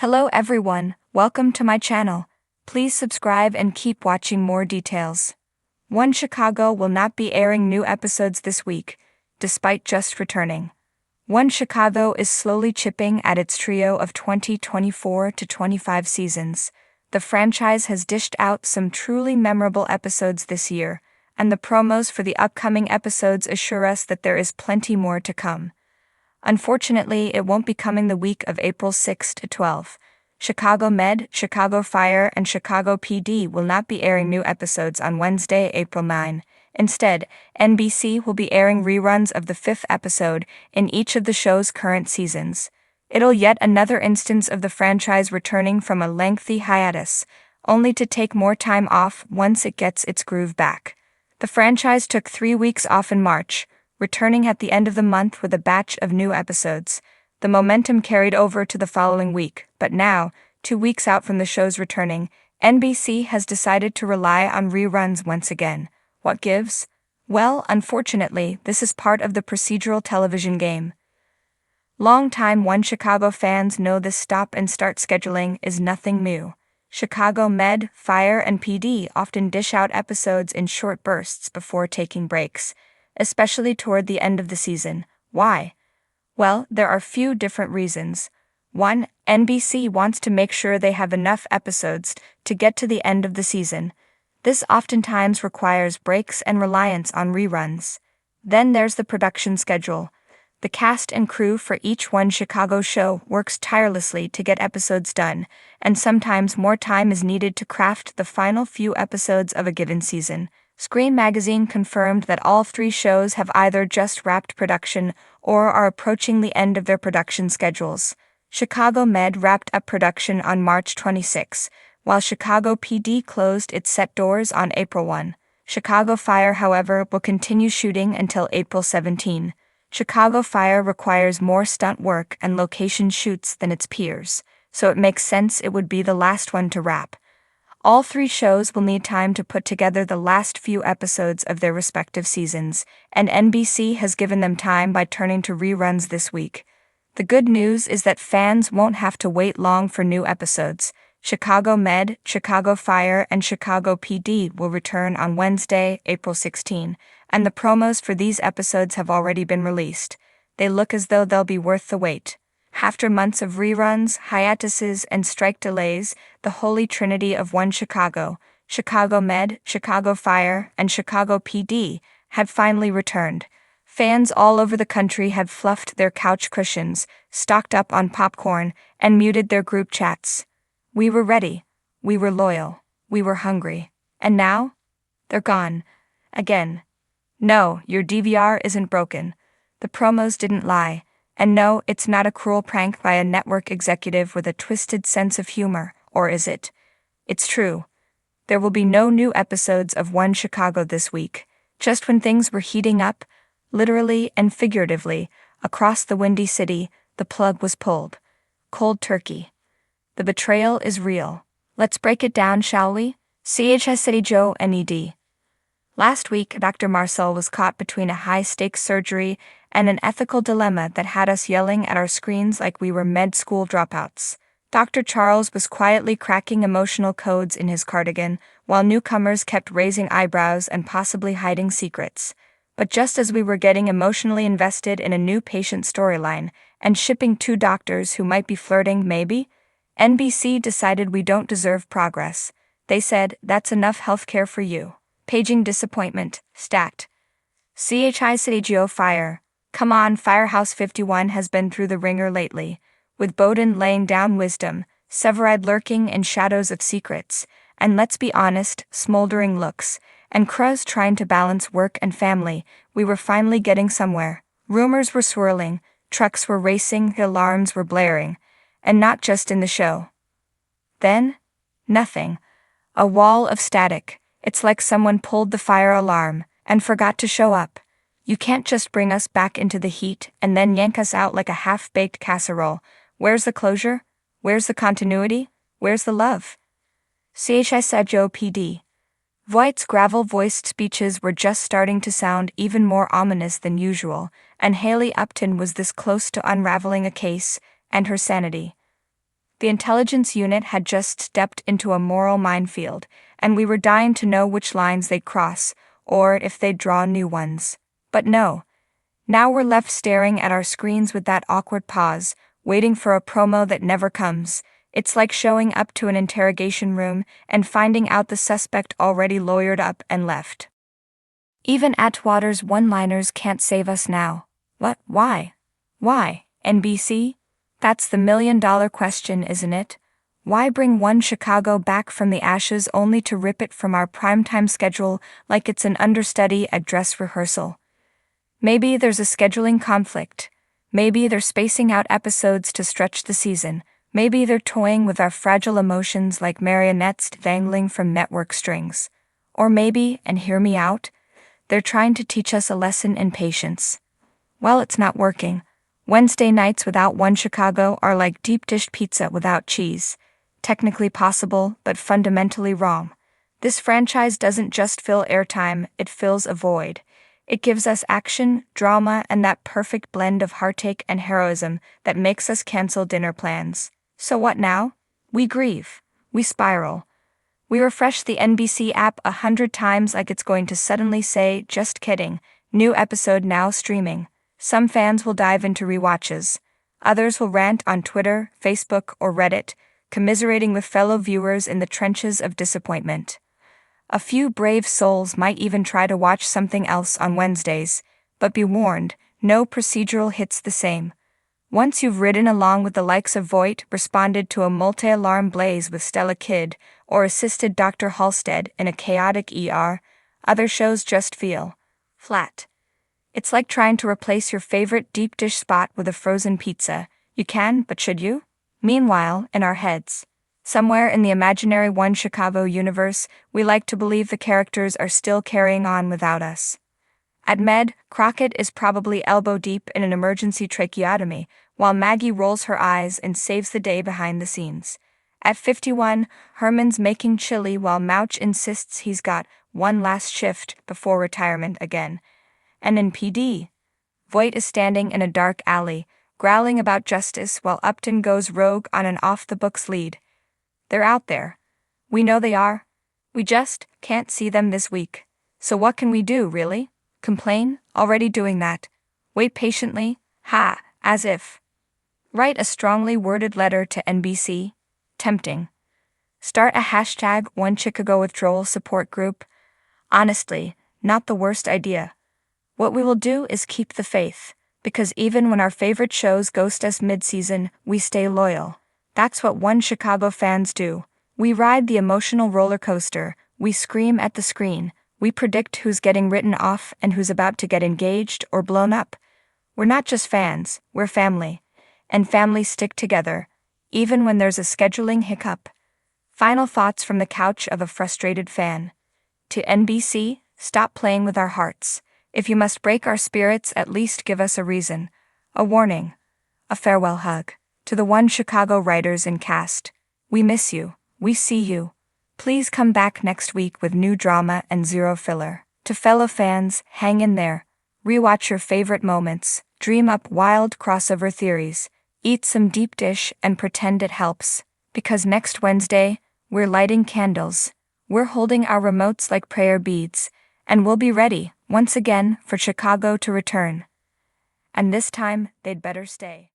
Hello everyone, welcome to my channel. Please subscribe and keep watching more details. One Chicago will not be airing new episodes this week, despite just returning. One Chicago is slowly chipping at its trio of 2024 to 25 seasons. The franchise has dished out some truly memorable episodes this year, and the promos for the upcoming episodes assure us that there is plenty more to come. Unfortunately, it won't be coming the week of April 6 to 12. Chicago Med, Chicago Fire, and Chicago PD will not be airing new episodes on Wednesday, April 9. Instead, NBC will be airing reruns of the 5th episode in each of the show's current seasons. It'll yet another instance of the franchise returning from a lengthy hiatus, only to take more time off once it gets its groove back. The franchise took 3 weeks off in March, returning at the end of the month with a batch of new episodes. The momentum carried over to the following week, but now, 2 weeks out from the show's returning, NBC has decided to rely on reruns once again. What gives? Well, unfortunately, this is part of the procedural television game. Long-time One Chicago fans know this stop-and-start scheduling is nothing new. Chicago Med, Fire, and PD often dish out episodes in short bursts before taking breaks, especially toward the end of the season. Why? Well, there are few different reasons. 1. NBC wants to make sure they have enough episodes to get to the end of the season. This oftentimes requires breaks and reliance on reruns. Then there's the production schedule. The cast and crew for each One Chicago show works tirelessly to get episodes done, and sometimes more time is needed to craft the final few episodes of a given season. Screen Magazine confirmed that all 3 shows have either just wrapped production or are approaching the end of their production schedules. Chicago Med wrapped up production on March 26, while Chicago PD closed its set doors on April 1. Chicago Fire, however, will continue shooting until April 17. Chicago Fire requires more stunt work and location shoots than its peers, so it makes sense it would be the last one to wrap. All 3 shows will need time to put together the last few episodes of their respective seasons, and NBC has given them time by turning to reruns this week. The good news is that fans won't have to wait long for new episodes. Chicago Med, Chicago Fire, and Chicago PD will return on Wednesday, April 16, and the promos for these episodes have already been released. They look as though they'll be worth the wait. After months of reruns, hiatuses, and strike delays, the holy trinity of One Chicago, Chicago Med, Chicago Fire, and Chicago PD, had finally returned. Fans all over the country had fluffed their couch cushions, stocked up on popcorn, and muted their group chats. We were ready, we were loyal, we were hungry. And now? They're gone. Again. No, your DVR isn't broken. The promos didn't lie. And no, it's not a cruel prank by a network executive with a twisted sense of humor, or is it? It's true. There will be no new episodes of One Chicago this week. Just when things were heating up, literally and figuratively, across the Windy City, the plug was pulled. Cold turkey. The betrayal is real. Let's break it down, shall we? CHI City Joe NED. Last week, Dr. Marcel was caught between a high-stakes surgery and an ethical dilemma that had us yelling at our screens like we were med school dropouts. Dr. Charles was quietly cracking emotional codes in his cardigan, while newcomers kept raising eyebrows and possibly hiding secrets. But just as we were getting emotionally invested in a new patient storyline and shipping 2 doctors who might be flirting, maybe, NBC decided we don't deserve progress. They said, "That's enough healthcare for you." Paging disappointment, stat. CHI City Geo Fire. Come on, Firehouse 51 has been through the ringer lately, with Bowden laying down wisdom, Severide lurking in shadows of secrets, and let's be honest, smoldering looks, and Cruz trying to balance work and family. We were finally getting somewhere. Rumors were swirling, trucks were racing, alarms were blaring, and not just in the show. Then, nothing. A wall of static. It's like someone pulled the fire alarm and forgot to show up. You can't just bring us back into the heat and then yank us out like a half-baked casserole. Where's the closure? Where's the continuity? Where's the love? CHI Joe PD. Voight's gravel-voiced speeches were just starting to sound even more ominous than usual, and Haley Upton was this close to unraveling a case and her sanity. The intelligence unit had just stepped into a moral minefield, and we were dying to know which lines they'd cross, or if they'd draw new ones. But no. Now we're left staring at our screens with that awkward pause, waiting for a promo that never comes. It's like showing up to an interrogation room and finding out the suspect already lawyered up and left. Even Atwater's one-liners can't save us now. What? Why? Why, NBC? That's the million-dollar question, isn't it? Why bring One Chicago back from the ashes only to rip it from our primetime schedule like it's an understudy at dress rehearsal? Maybe there's a scheduling conflict. Maybe they're spacing out episodes to stretch the season. Maybe they're toying with our fragile emotions like marionettes dangling from network strings. Or maybe, and hear me out, they're trying to teach us a lesson in patience. Well, it's not working. Wednesday nights without One Chicago are like deep dish pizza without cheese. Technically possible, but fundamentally wrong. This franchise doesn't just fill airtime, it fills a void. It gives us action, drama, and that perfect blend of heartache and heroism that makes us cancel dinner plans. So what now? We grieve. We spiral. We refresh the NBC app 100 times like it's going to suddenly say, just kidding, new episode now streaming. Some fans will dive into rewatches. Others will rant on Twitter, Facebook, or Reddit, commiserating with fellow viewers in the trenches of disappointment. A few brave souls might even try to watch something else on Wednesdays, but be warned, no procedural hits the same. Once you've ridden along with the likes of Voight, responded to a multi-alarm blaze with Stella Kidd, or assisted Dr. Halstead in a chaotic ER, other shows just feel flat. It's like trying to replace your favorite deep dish spot with a frozen pizza. You can, but should you? Meanwhile, in our heads, somewhere in the imaginary One Chicago universe, we like to believe the characters are still carrying on without us. At Med, Crockett is probably elbow-deep in an emergency tracheotomy, while Maggie rolls her eyes and saves the day behind the scenes. At 51, Herman's making chili while Mouch insists he's got one last shift before retirement again. And in PD, Voight is standing in a dark alley, growling about justice while Upton goes rogue on an off-the-books lead. They're out there. We know they are. We just can't see them this week. So what can we do, really? Complain? Already doing that. Wait patiently? Ha, as if. Write a strongly worded letter to NBC? Tempting. Start a hashtag One Chicago withdrawal support group? Honestly, not the worst idea. What we will do is keep the faith, because even when our favorite shows ghost us mid-season, we stay loyal. That's what One Chicago fans do. We ride the emotional roller coaster, we scream at the screen, we predict who's getting written off and who's about to get engaged or blown up. We're not just fans, we're family. And families stick together, even when there's a scheduling hiccup. Final thoughts from the couch of a frustrated fan. To NBC, stop playing with our hearts. If you must break our spirits, at least give us a reason. A warning. A farewell hug. To the One Chicago writers and cast, we miss you, we see you. Please come back next week with new drama and zero filler. To fellow fans, hang in there. Rewatch your favorite moments, dream up wild crossover theories, eat some deep dish and pretend it helps. Because next Wednesday, we're lighting candles. We're holding our remotes like prayer beads, and we'll be ready, once again, for Chicago to return. And this time, they'd better stay.